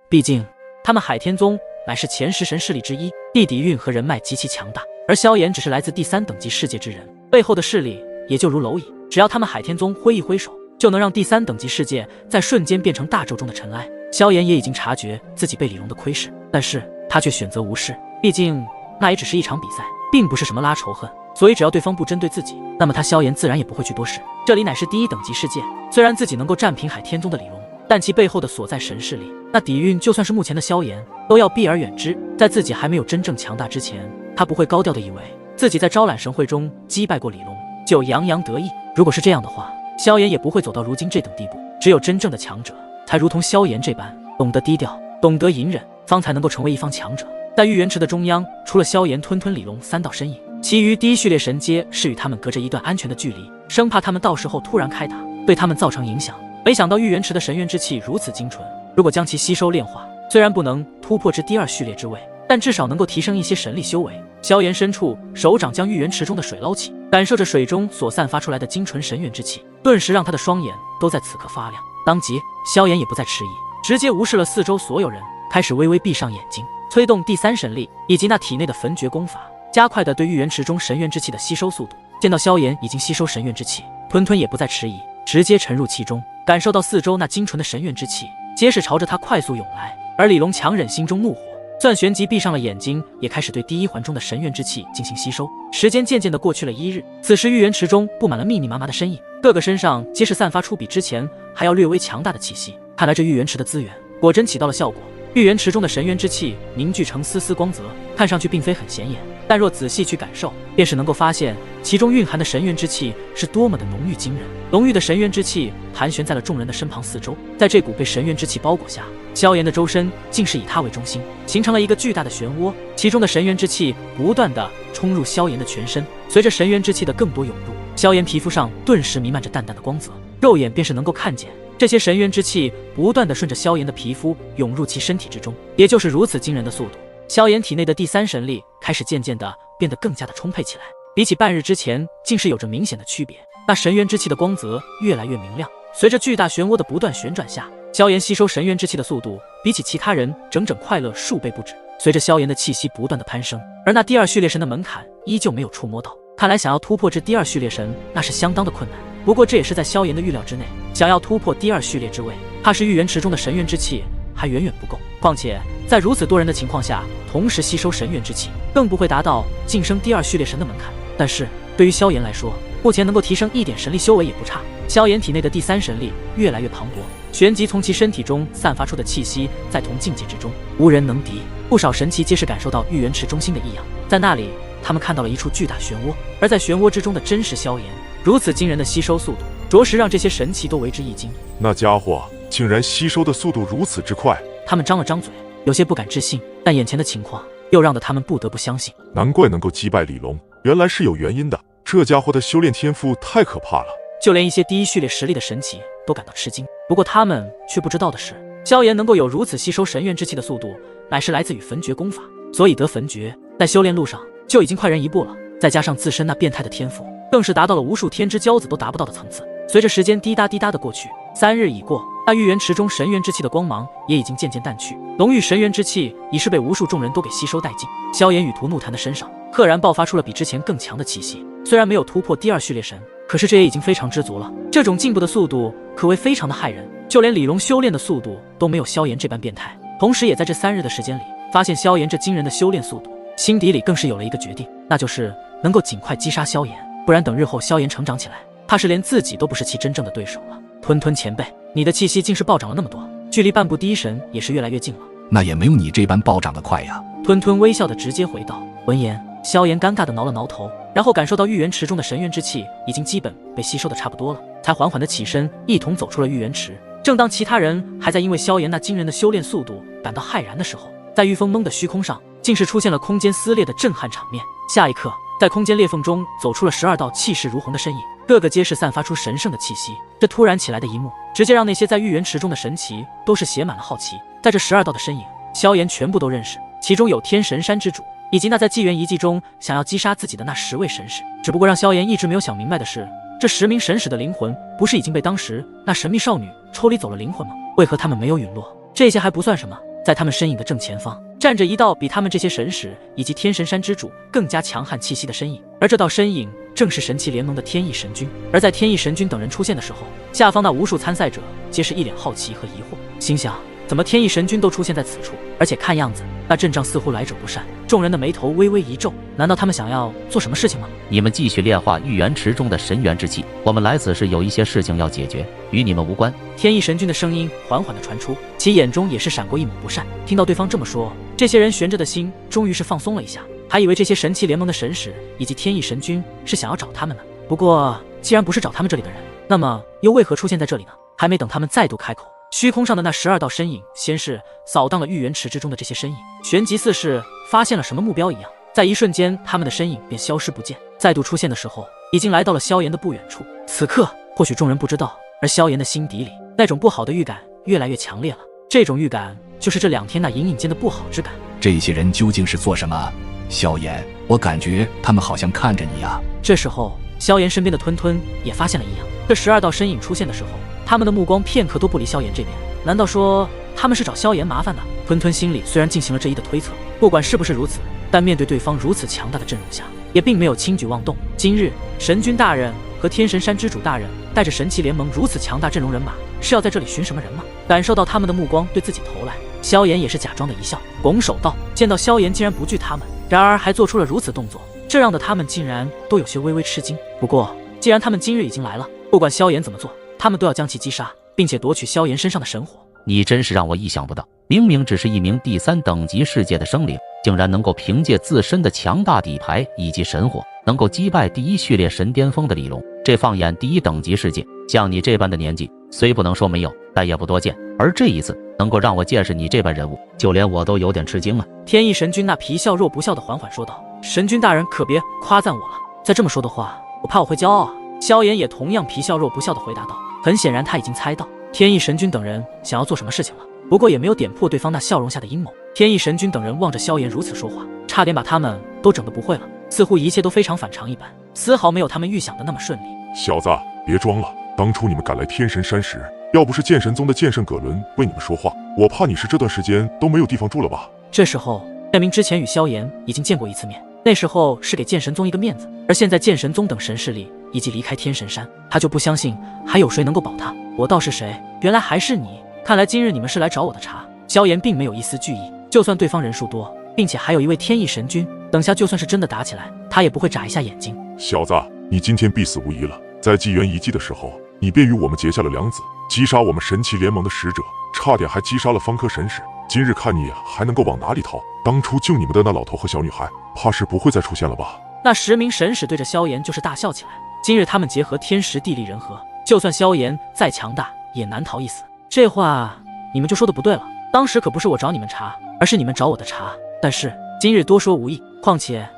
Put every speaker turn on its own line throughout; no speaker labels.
毕竟他们海天宗乃是前10神势力之一，地底蕴和人脉极其强大，而萧炎只是来自第3等级世界之人，背后的势力也就如蝼蚁。只要他们海天宗挥一挥手，就能让第3等级世界在瞬间变成大宙中的尘埃。萧炎也已经察觉自己被李龙的窥视，但是他却选择无视，毕竟那也只是一场比赛，并不是什么拉仇恨，所以只要对方不针对自己，那么他萧炎自然也不会去多事。这里乃是第1等级世界，虽然自己能够战平海天宗的李龙，但其背后的所在神势力，那底蕴就算是目前的萧炎都要避而远之。在自己还没有真正强大之前，他不会高调的以为自己在招揽神会中击败过李龙就洋洋得意。如果是这样的话，萧炎也不会走到如今这等地步。只有真正的强者才如同萧炎这般懂得低调，懂得隐忍，方才能够成为一方强者。在玉元池的中央，除了萧炎吞李龙3道身影，其余第1序列神阶是与他们隔着一段安全的距离，生怕他们到时候突然开打，对他们造成影响。没想到玉元池的神元之气如此精纯，如果将其吸收炼化，虽然不能突破至第2序列之位，但至少能够提升一些神力修为。萧炎深处手掌将玉元池中的水捞起，感受着水中所散发出来的精纯神元之气，顿时让他的双眼都在此刻发亮。当即萧炎也不再迟疑，直接无视了四周所有人，开始微微闭上眼睛，催动第3神力以及那体内的焚诀功法，加快的对玉元池中神元之气的吸收速度。见到萧炎已经吸收神元之气，吞也不再迟疑，直接沉入其中，感受到四周那精纯的神元之气皆是朝着他快速涌来。而李龙强忍心中怒火，算旋即闭上了眼睛，也开始对第1环中的神元之气进行吸收。时间渐渐的过去了1日，此时玉元池中布满了密密麻麻的身影，各个身上皆是散发出比之前还要略微强大的气息。看来这玉元池的资源果真起到了效果。玉元池中的神元之气凝聚成丝丝光泽，看上去并非很显眼，但若仔细去感受，便是能够发现其中蕴含的神元之气是多么的浓郁惊人。浓郁的神元之气盘旋在了众人的身旁四周，在这股被神元之气包裹下，萧炎的周身竟是以他为中心，形成了一个巨大的漩涡，其中的神元之气不断的冲入萧炎的全身。随着神元之气的更多涌入，萧炎皮肤上顿时弥漫着淡淡的光泽，肉眼便是能够看见这些神元之气不断的顺着萧炎的皮肤涌入其身体之中。也就是如此惊人的速度，萧炎体内的第3神力开始渐渐的变得更加的充沛起来，比起半日之前竟是有着明显的区别。那神元之气的光泽越来越明亮，随着巨大漩涡的不断旋转下，萧炎吸收神元之气的速度比起其他人整整快了数倍不止。随着萧炎的气息不断的攀升，而那第2序列神的门槛依旧没有触摸到，看来想要突破至第2序列神那是相当的困难。不过这也是在萧炎的预料之内，想要突破第2序列之位，怕是玉元池中的神元之气还远远不够。况且在如此多人的情况下同时吸收神元之气，更不会达到晋升第2序列神的门槛。但是对于萧炎来说，目前能够提升一点神力修为也不差。萧炎体内的第3神力越来越磅礴，旋即从其身体中散发出的气息在同境界之中无人能敌。不少神奇皆是感受到玉元池中心的异样，在那里他们看到了一处巨大漩涡，而在漩涡之中的真是萧炎。如此惊人的吸收速度，着实让这些神奇都为之一惊。
那家伙竟然吸收的速度如此之快！
他们张了张嘴，有些不敢置信，但眼前的情况又让得他们不得不相信。
难怪能够击败李龙，原来是有原因的。这家伙的修炼天赋太可怕了，
就连一些第1序列实力的神奇都感到吃惊。不过他们却不知道的是，萧炎能够有如此吸收神元之气的速度，乃是来自于焚诀功法，所以得焚诀在修炼路上就已经快人一步了。再加上自身那变态的天赋，更是达到了无数天之骄子都达不到的层次。随着时间滴答滴答的过去，3日已过，那玉元池中神元之气的光芒也已经渐渐淡去，浓郁神元之气已是被无数众人都给吸收殆尽。萧炎与涂怒檀的身上赫然爆发出了比之前更强的气息，虽然没有突破第2序列神，可是这也已经非常知足了。这种进步的速度可谓非常的骇人，就连李龙修炼的速度都没有萧炎这般变态。同时也在这3日的时间里，发现萧炎这惊人的修炼速度，心底里更是有了一个决定，那就是能够尽快击杀萧炎，不然等日后萧炎成长起来，怕是连自己都不是其真正的对手了。吞前辈，你的气息竟是暴涨了那么多，距离半步第1神也是越来越近了。
那也没有你这般暴涨的快呀。
吞微笑的直接回道。闻言，萧炎尴尬的挠了挠头，然后感受到玉元池中的神元之气已经基本被吸收的差不多了，才缓缓的起身，一同走出了玉元池。正当其他人还在因为萧炎那惊人的修炼速度感到骇然的时候，在御风蒙的虚空上竟是出现了空间撕裂的震撼场面。下一刻，在空间裂缝中走出了12道气势如虹的身影，个个皆是散发出神圣的气息。这突然起来的一幕，直接让那些在玉元池中的神奇都是写满了好奇。在这12道的身影，萧炎全部都认识，其中有天神山之主，以及那在纪元遗迹中想要击杀自己的那10位神使。只不过让萧炎一直没有想明白的是，这10名神使的灵魂不是已经被当时那神秘少女抽离走了灵魂吗？为何他们没有陨落？这些还不算什么，在他们身影的正前方，站着一道比他们这些神使以及天神山之主更加强悍气息的身影，而这道身影正是神奇联盟的天翼神君。而在天翼神君等人出现的时候，下方那无数参赛者皆是一脸好奇和疑惑，心想怎么天翼神君都出现在此处，而且看样子那阵仗似乎来者不善。众人的眉头微微一皱，难道他们想要做什么事情吗？
你们继续炼化玉元池中的神元之气，我们来此是有一些事情要解决，与你们无关。
天翼神君的声音缓缓地传出，其眼中也是闪过一抹不善。听到对方这么说，这些人悬着的心终于是放松了一下，还以为这些神奇联盟的神使以及天翼神君是想要找他们呢。不过既然不是找他们这里的人，那么又为何出现在这里呢？还没等他们再度开口，虚空上的那12道身影先是扫荡了玉元池之中的这些身影，旋即似是发现了什么目标一样，在一瞬间他们的身影便消失不见。再度出现的时候，已经来到了萧炎的不远处。此刻或许众人不知道，而萧炎的心底里那种不好的预感越来越强烈了。这种预感就是这2天那隐隐间的不好之感。
这些人究竟是做什么？萧炎，我感觉他们好像看着你啊。
这时候萧炎身边的吞吞也发现了异样，这12道身影出现的时候，他们的目光片刻都不离萧炎这边。难道说他们是找萧炎麻烦的？吞吞心里虽然进行了这一的推测，不管是不是如此，但面对对方如此强大的阵容下，也并没有轻举妄动。今日神君大人和天神山之主大人带着神奇联盟如此强大阵容人马，是要在这里寻什么人吗？感受到他们的目光对自己投来，萧炎也是假装的一笑，拱手道。见到萧炎竟然不惧他们，然而还做出了如此动作，这让的他们竟然都有些微微吃惊。不过既然他们今日已经来了，不管萧炎怎么做，他们都要将其击杀，并且夺取萧炎身上的神火。
你真是让我意想不到，明明只是一名第3等级世界的生灵，竟然能够凭借自身的强大底牌以及神火，能够击败第1序列神巅峰的李龙。这放眼第1等级世界，像你这般的年纪，虽不能说没有，但也不多见。而这一次能够让我见识你这般人物，就连我都有点吃惊了。
天翼神君那皮笑肉不笑的缓缓说道：“神君大人可别夸赞我了，再这么说的话，我怕我会骄傲啊。”萧炎也同样皮笑肉不笑的回答道。很显然他已经猜到天翼神君等人想要做什么事情了，不过也没有点破对方那笑容下的阴谋。天翼神君等人望着萧炎如此说话，差点把他们都整得不会了，似乎一切都非常反常一般，丝毫没有他们预想的那么顺利。
小子，别装了，当初你们赶来天神山时，要不是剑神宗的剑圣葛伦为你们说话，我怕你是这段时间都没有地方住了吧。
这时候证明之前与萧炎已经见过一次面，那时候是给剑神宗一个面子，而现在剑神宗等神势力以及离开天神山，他就不相信还有谁能够保他。我倒是谁？原来还是你，看来今日你们是来找我的茬。萧炎并没有一丝惧意，就算对方人数多，并且还有一位天翼神君，等下就算是真的打起来，他也不会眨一下眼睛。
小子，你今天必死无疑了。在纪元遗迹的时候，你便与我们结下了梁子，击杀我们神奇联盟的使者，差点还击杀了方科神使。今日看你还能够往哪里逃？当初救你们的那老头和小女孩，怕是不会再出现了吧？
那10名神使对着萧炎就是大笑起来。今日他们结合天时地利人和，就算萧炎再强大，也难逃一死。这话你们就说的不对了，当时可不是我找你们茬，而是你们找我的茬。但是今日多说无益，况且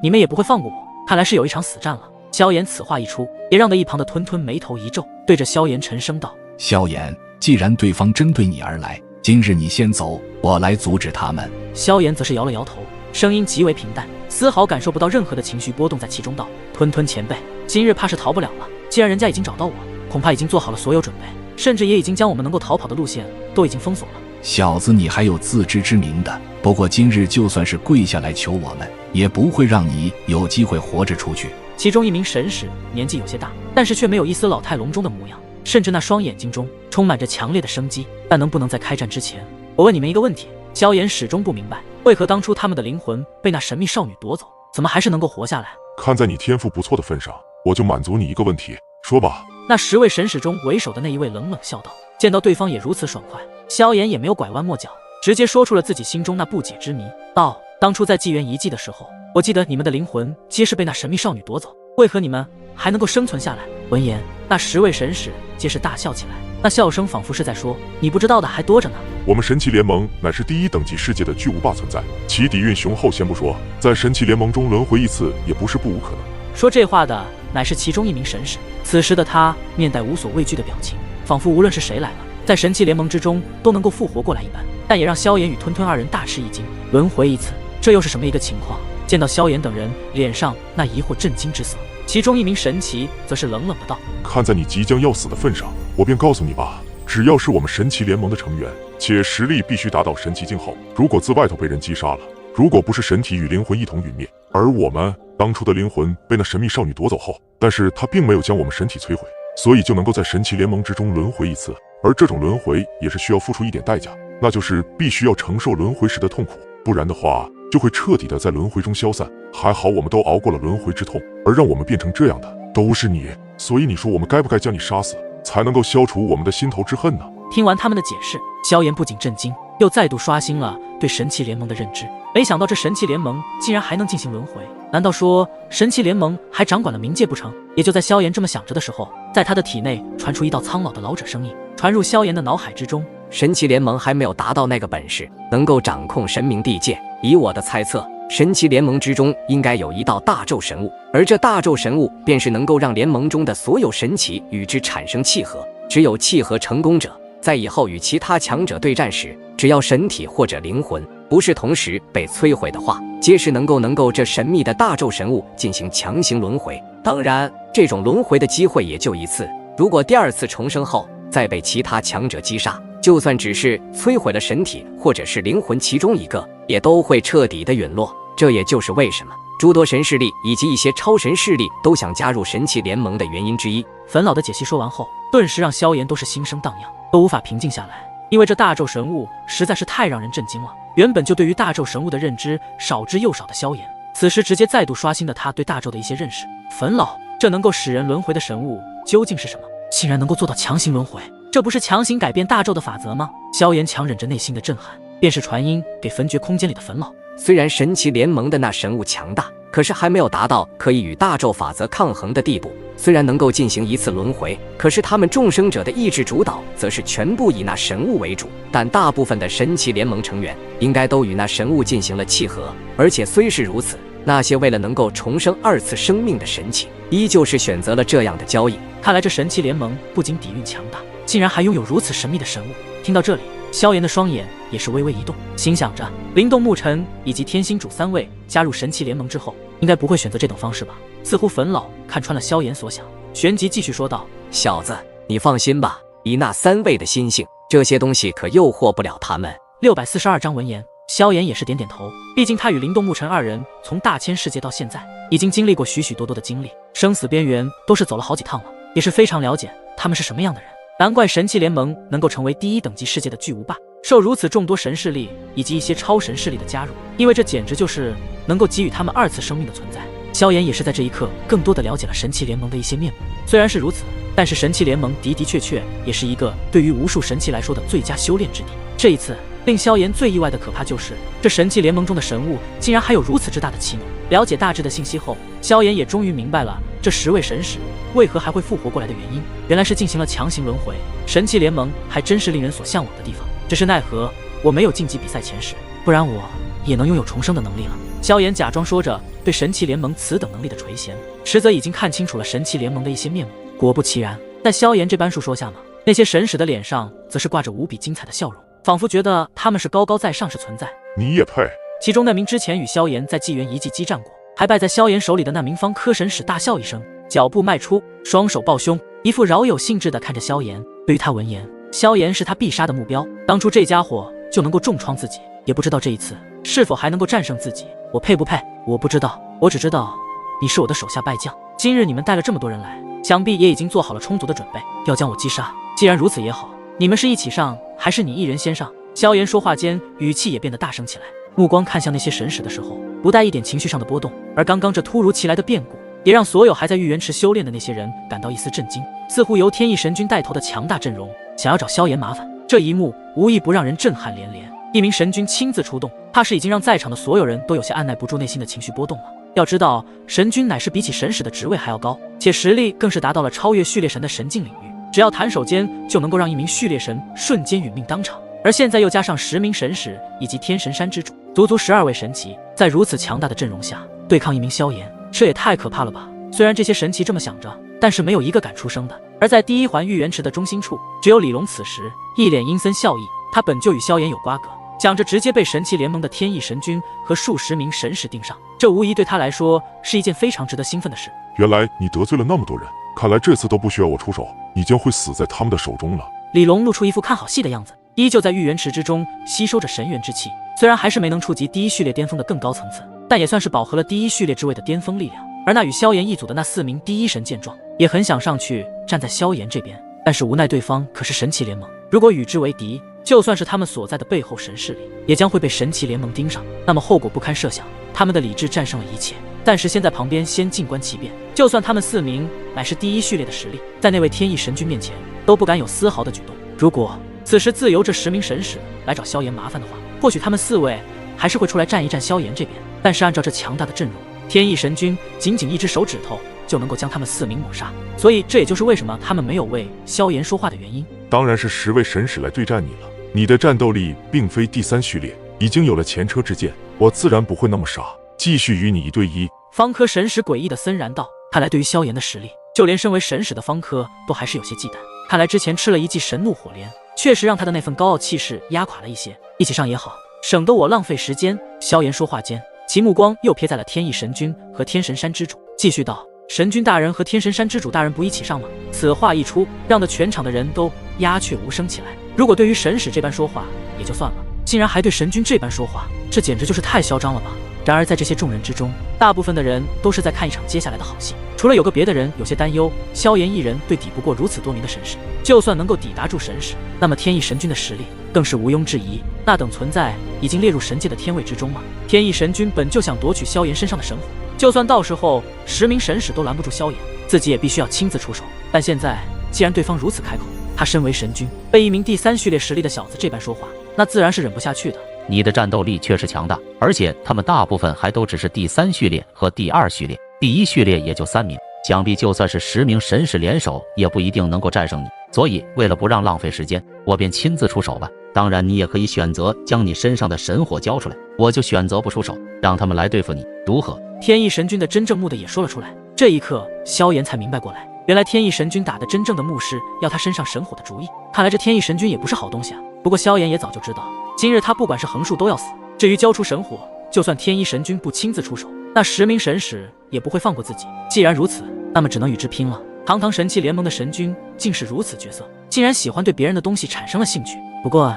你们也不会放过我，看来是有一场死战了。萧炎此话一出，也让得一旁的吞吞眉头一皱，对着萧炎沉声道：“
萧炎，既然对方针对你而来，今日你先走，我来阻止他们。”
萧炎则是摇了摇头，声音极为平淡，丝毫感受不到任何的情绪波动在其中，道：“吞吞前辈，今日怕是逃不了了。既然人家已经找到我，恐怕已经做好了所有准备，甚至也已经将我们能够逃跑的路线都已经封锁了。”
小子，你还有自知之明的。不过今日就算是跪下来求我们，也不会让你有机会活着出去。
其中一名神使年纪有些大，但是却没有一丝老态龙钟的模样，甚至那双眼睛中充满着强烈的生机。但能不能在开战之前，我问你们一个问题？萧炎始终不明白，为何当初他们的灵魂被那神秘少女夺走，怎么还是能够活下来？
看在你天赋不错的份上，我就满足你一个问题，说吧。
那10位神使中为首的那一位冷冷笑道。见到对方也如此爽快，萧炎也没有拐弯抹角，直接说出了自己心中那不解之谜，道：“当初在纪元遗迹的时候，我记得你们的灵魂皆是被那神秘少女夺走，为何你们还能够生存下来？”闻言，那10位神使皆是大笑起来，那笑声仿佛是在说：“你不知道的还多着呢。”
我们神奇联盟乃是第1等级世界的巨无霸存在，其底蕴雄厚先不说，在神奇联盟中轮回一次也不是不无可能。
说这话的乃是其中一名神使，此时的他面带无所畏惧的表情，仿佛无论是谁来了，在神奇联盟之中都能够复活过来一般。但也让萧炎与吞吞二人大吃一惊，轮回一次，这又是什么一个情况？见到萧炎等人脸上那疑惑震惊之色，其中一名神奇则是冷冷的道：“
看在你即将要死的份上，我便告诉你吧，只要是我们神奇联盟的成员，且实力必须达到神奇境后，如果自外头被人击杀了，如果不是神体与灵魂一同陨灭，而我们当初的灵魂被那神秘少女夺走后，但是她并没有将我们神体摧毁，所以就能够在神奇联盟之中轮回一次。而这种轮回也是需要付出一点代价，那就是必须要承受轮回时的痛苦，不然的话就会彻底的在轮回中消散。还好我们都熬过了轮回之痛，而让我们变成这样的都是你，所以你说我们该不该将你杀死，才能够消除我们的心头之恨呢？
听完他们的解释，萧炎不仅震惊，又再度刷新了对神奇联盟的认知。没想到这神奇联盟竟然还能进行轮回，难道说神奇联盟还掌管了冥界不成？也就在萧炎这么想着的时候，在他的体内传出一道苍老的老者声音，传入萧炎的脑海之中。
神奇联盟还没有达到那个本事，能够掌控神明地界。以我的猜测，神奇联盟之中应该有一道大咒神物，而这大咒神物便是能够让联盟中的所有神奇与之产生契合。只有契合成功者，在以后与其他强者对战时，只要神体或者灵魂不是同时被摧毁的话，皆是能够这神秘的大咒神物进行强行轮回。当然，这种轮回的机会也就一次，如果第二次重生后再被其他强者击杀，就算只是摧毁了神体或者是灵魂其中一个，也都会彻底的陨落。这也就是为什么诸多神势力以及一些超神势力都想加入神奇联盟的原因之一。
冯老的解析说完后，顿时让萧炎都是心生荡漾，都无法平静下来，因为这大咒神物实在是太让人震惊了。原本就对于大咒神物的认知少之又少的萧炎，此时直接再度刷新了他对大咒的一些认识。冯老，这能够使人轮回的神物究竟是什么？竟然能够做到强行轮回，这不是强行改变大咒的法则吗？萧炎强忍着内心的震撼，便是传音给焚绝空间里的冯老。
虽然神奇联盟的那神物强大，可是还没有达到可以与大咒法则抗衡的地步。虽然能够进行一次轮回，可是他们众生者的意志主导则是全部以那神物为主。但大部分的神奇联盟成员应该都与那神物进行了契合，而且虽是如此，那些为了能够重生二次生命的神奇，依旧是选择了这样的交易。
看来这神奇联盟不仅底蕴强大，竟然还拥有如此神秘的神物。听到这里，萧炎的双眼也是微微一动，心想着灵动牧尘以及天心主三位加入神奇联盟之后，应该不会选择这种方式吧。似乎冯老看穿了萧炎所想，旋即继续说道：
小子，你放心吧，以那三位的心性，这些东西可诱惑不了他们。
642章闻言，萧炎也是点点头，毕竟他与灵动牧尘二人从大千世界到现在，已经经历过许许多多的经历，生死边缘都是走了好几趟了，也是非常了解他们是什么样的人。难怪神奇联盟能够成为第一等级世界的巨无霸，受如此众多神势力以及一些超神势力的加入，因为这简直就是能够给予他们二次生命的存在。萧炎也是在这一刻更多的了解了神奇联盟的一些面目。虽然是如此，但是神奇联盟的确也是一个对于无数神奇来说的最佳修炼之地。这一次令萧炎最意外的可怕就是这神奇联盟中的神物竟然还有如此之大的奇能。了解大致的信息后，萧炎也终于明白了这10位神使为何还会复活过来的原因，原来是进行了强行轮回。神奇联盟还真是令人所向往的地方，只是奈何我没有晋级比赛前10，不然我也能拥有重生的能力了。萧炎假装说着对神奇联盟此等能力的垂涎，实则已经看清楚了神奇联盟的一些面目。果不其然，在萧炎这般述说下嘛，那些神使的脸上则是挂着无比精彩的笑容，仿佛觉得他们是高高在上是存在。
你也配？
其中那名之前与萧炎在纪元遗迹激战过，还败在萧炎手里的那名方科神使大笑一声，脚步迈出，双手抱胸，一副饶有兴致地看着萧炎。对于他闻言，萧炎是他必杀的目标，当初这家伙就能够重创自己，也不知道这一次是否还能够战胜自己。我配不配？我不知道，我只知道你是我的手下败将。今日你们带了这么多人来，想必也已经做好了充足的准备，要将我击杀。既然如此也好，你们是一起上，还是你一人先上？萧炎说话间，语气也变得大声起来，目光看向那些神使的时候，不带一点情绪上的波动。而刚刚这突如其来的变故，也让所有还在玉元池修炼的那些人感到一丝震惊。似乎由天意神君带头的强大阵容想要找萧炎麻烦，这一幕无疑不让人震撼连连。一名神君亲自出动，怕是已经让在场的所有人都有些按耐不住内心的情绪波动了。要知道，神君乃是比起神使的职位还要高，且实力更是达到了超越序列神的神境领域，只要弹手间就能够让一名序列神瞬间殒命当场。而现在又加上10名神使以及天神山之主，足足12位神奇，在如此强大的阵容下对抗一名萧炎，这也太可怕了吧！虽然这些神奇这么想着，但是没有一个敢出声的。而在第一环玉元池的中心处，只有李龙此时一脸阴森笑意，他本就与萧炎有瓜葛，想着直接被神奇联盟的天意神君和数十名神使盯上，这无疑对他来说是一件非常值得兴奋的事。
原来你得罪了那么多人，看来这次都不需要我出手，你将会死在他们的手中了。
李龙露出一副看好戏的样子，依旧在玉元池之中吸收着神元之气。虽然还是没能触及第一序列巅峰的更高层次，但也算是饱和了第一序列之位的巅峰力量。而那与萧炎一组的那4名第一神见状，也很想上去站在萧炎这边，但是无奈对方可是神奇联盟，如果与之为敌，就算是他们所在的背后神势力，也将会被神奇联盟盯上，那么后果不堪设想。他们的理智战胜了一切，暂时先在旁边先静观其变。就算他们4名乃是第一序列的实力，在那位天意神君面前都不敢有丝毫的举动。如果此时自由这10名神使来找萧炎麻烦的话，或许他们4位还是会出来站一站萧炎这边。但是按照这强大的阵容，天意神君仅仅1只手指头就能够将他们4名抹杀，所以这也就是为什么他们没有为萧炎说话的原因。
当然是10位神使来对战你了，你的战斗力并非第3序列，已经有了前车之鉴，我自然不会那么傻，继续与你1对1。
方科神使诡异的森然道，看来对于萧炎的实力，就连身为神使的方科都还是有些忌惮。看来之前吃了一记神怒火莲，确实让他的那份高傲气势压垮了一些。一起上也好，省得我浪费时间。萧炎说话间，其目光又瞥在了天意神君和天神山之主，继续道：神君大人和天神山之主大人不一起上吗？此话一出，让得全场的人都鸦雀无声起来。如果对于神使这般说话也就算了，竟然还对神君这般说话，这简直就是太嚣张了吧。然而在这些众人之中，大部分的人都是在看一场接下来的好戏，除了有个别的人有些担忧萧炎一人对抵不过如此多名的神使，就算能够抵达住神使，那么天意神君的实力更是毋庸置疑，那等存在已经列入神界的天位之中吗？天意神君本就想夺取萧炎身上的神火，就算到时候10名神使都拦不住萧炎，自己也必须要亲自出手。但现在既然对方如此开口，他身为神君，被一名第3序列实力的小子这般说话，那自然是忍不下去的。
你的战斗力确实强大，而且他们大部分还都只是第3序列和第2序列，第1序列也就3名，想必就算是10名神使联手，也不一定能够战胜你。所以为了不让浪费时间，我便亲自出手吧。当然你也可以选择将你身上的神火交出来，我就选择不出手，让他们来对付你，如何？
天意神君的真正目的也说了出来。这一刻萧炎才明白过来，原来天意神君打的真正的目是要他身上神火的主意。看来这天意神君也不是好东西啊。不过萧炎也早就知道，今日他不管是横竖都要死。至于交出神火，就算天意神君不亲自出手，那10名神使也不会放过自己。既然如此，那么只能与之拼了。堂堂神器联盟的神君竟是如此角色，竟然喜欢对别人的东西产生了兴趣。不过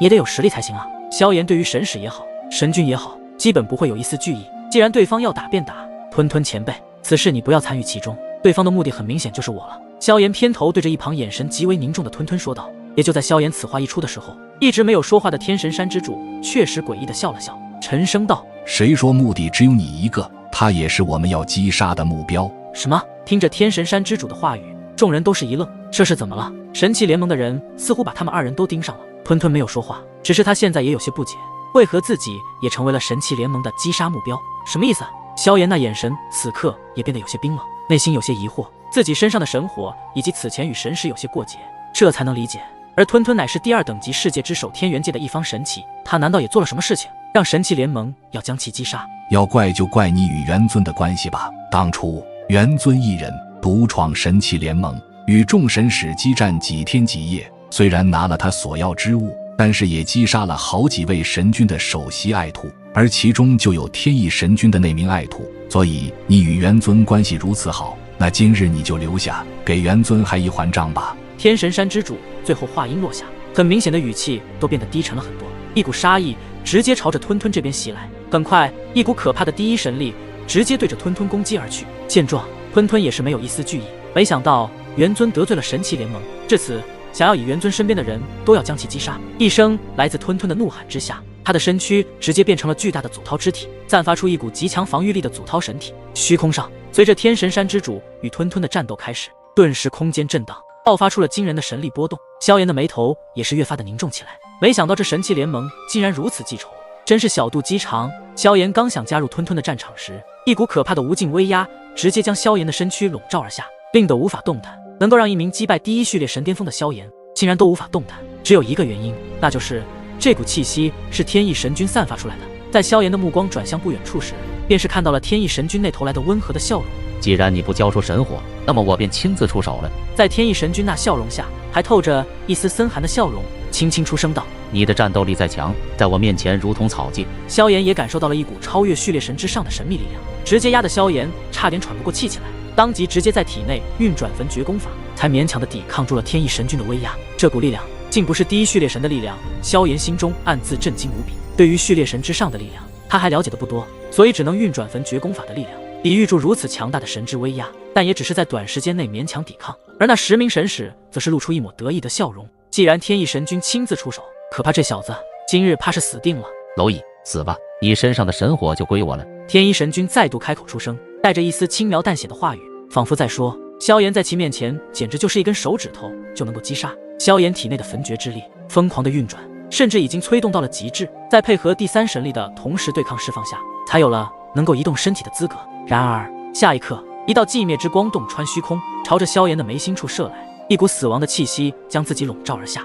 也得有实力才行啊。萧炎对于神使也好，神君也好，基本不会有一丝惧意。既然对方要打便打，吞吞前辈，此事你不要参与其中，对方的目的很明显就是我了。萧炎偏头对着一旁眼神极为凝重的吞吞说道。也就在萧炎此话一出的时候，一直没有说话的天神山之主确实诡异的笑了笑，沉声道：
谁说目的只有你一个？他也是我们要击杀的目标。
什么？听着天神山之主的话语，众人都是一愣，这是怎么了？神器联盟的人似乎把他们2人都盯上了。吞吞没有说话，只是他现在也有些不解，为何自己也成为了神器联盟的击杀目标？什么意思？萧炎那眼神此刻也变得有些冰冷，内心有些疑惑，自己身上的神火以及此前与神使有些过节，这才能理解。而吞吞乃是第2等级世界之首天元界的一方神器，他难道也做了什么事情，让神器联盟要将其击杀？
要怪就怪你与元尊的关系吧。当初元尊一人独闯神器联盟，与众神使激战几天几夜，虽然拿了他所要之物，但是也击杀了好几位神君的首席爱徒，而其中就有天意神君的那名爱徒。所以你与元尊关系如此好，那今日你就留下，给元尊还一还账吧。
天神山之主最后话音落下，很明显的语气都变得低沉了很多，一股杀意直接朝着吞吞这边袭来。很快，一股可怕的第1神力直接对着吞吞攻击而去。见状，吞吞也是没有一丝惧意。没想到元尊得罪了神器联盟，至此想要以元尊身边的人都要将其击杀。一声来自吞吞的怒喊之下，他的身躯直接变成了巨大的祖韬之体，散发出一股极强防御力的祖韬神体。虚空上，随着天神山之主与吞吞的战斗开始，顿时空间震荡，爆发出了惊人的神力波动。萧炎的眉头也是越发的凝重起来，没想到这神器联盟竟然如此记仇，真是小肚鸡肠。萧炎刚想加入吞吞的战场时，一股可怕的无尽威压直接将萧炎的身躯笼罩而下，令得无法动弹。能够让一名击败第1序列神巅峰的萧炎竟然都无法动弹，只有一个原因，那就是这股气息是天意神君散发出来的。在萧炎的目光转向不远处时，便是看到了天意神君那头来的温和的笑容。
既然你不交出神火，那么我便亲自出手了。
在天意神君那笑容下，还透着一丝森寒的笑容，轻轻出声道：
你的战斗力再强，在我面前如同草芥。
萧炎也感受到了一股超越序列神之上的神秘力量，直接压得萧炎差点喘不过气起来，当即直接在体内运转焚绝功法，才勉强的抵抗住了天翼神君的威压。这股力量竟不是第一序列神的力量，萧炎心中暗自震惊无比。对于序列神之上的力量，他还了解的不多，所以只能运转焚绝功法的力量，抵御住如此强大的神之威压，但也只是在短时间内勉强抵抗。而那10名神使则是露出一抹得意的笑容。既然天翼神君亲自出手，可怕这小子今日怕是死定了。
蝼蚁，死吧！你身上的神火就归我了。
天翼神君再度开口出声，带着一丝轻描淡写的话语，仿佛在说，萧炎在其面前简直就是一根手指头就能够击杀。萧炎体内的焚绝之力疯狂的运转，甚至已经催动到了极致，再配合第3神力的同时对抗释放下，才有了能够移动身体的资格。然而下一刻，一道寂灭之光洞穿虚空，朝着萧炎的眉心处射来，一股死亡的气息将自己笼罩而下。